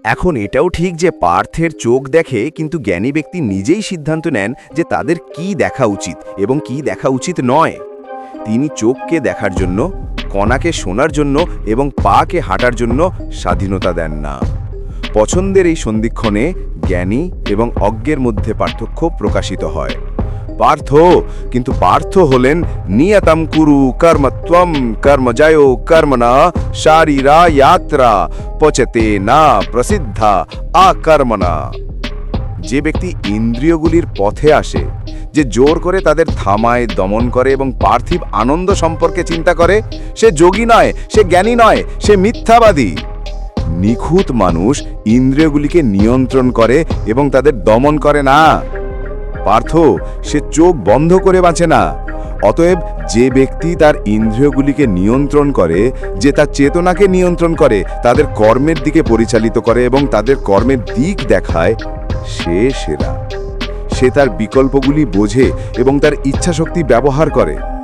এখন এটাও ঠিক যে পার্থের চোখ দেখে, কিন্তু জ্ঞানী ব্যক্তি নিজেই সিদ্ধান্ত নেন যে তাদের কি দেখা উচিত এবং কি দেখা উচিত নয়। তিনি চোখকে দেখার জন্য, কণাকে শোনার জন্য এবং পাকে হাঁটার জন্য স্বাধীনতা দেন না। পছন্দের এই সন্ধিক্ষণে জ্ঞানী এবং অজ্ঞের মধ্যে পার্থক্য প্রকাশিত হয়। পার্থ হলেন নিয়তম কুরু কর্মত্বম কর্মজয় কর্মণা শারীরা যাত্রা পচতে না প্রসিদ্ধা আকর্মণা। যে ব্যক্তি ইন্দ্রিয়গুলির পথে আসে, যে জোর করে তাদের থামায়, দমন করে এবং পার্থিব আনন্দ সম্পর্কে চিন্তা করে, সে যোগী নয়, সে জ্ঞানী নয়, সে মিথ্যাবাদী। নিখুঁত মানুষ ইন্দ্রিয়গুলিকে নিয়ন্ত্রণ করে এবং তাদের দমন করে না। পার্থ সে চোখ বন্ধ করে বাঁচে না। অতএব যে ব্যক্তি তার ইন্দ্রিয়গুলিকে নিয়ন্ত্রণ করে, যে তার চেতনাকে নিয়ন্ত্রণ করে, তাদের কর্মের দিকে পরিচালিত করে এবং তাদের কর্মের দিক দেখায়, সে সেরা। সে তার বিকল্পগুলি বোঝে এবং তার ইচ্ছাশক্তি ব্যবহার করে।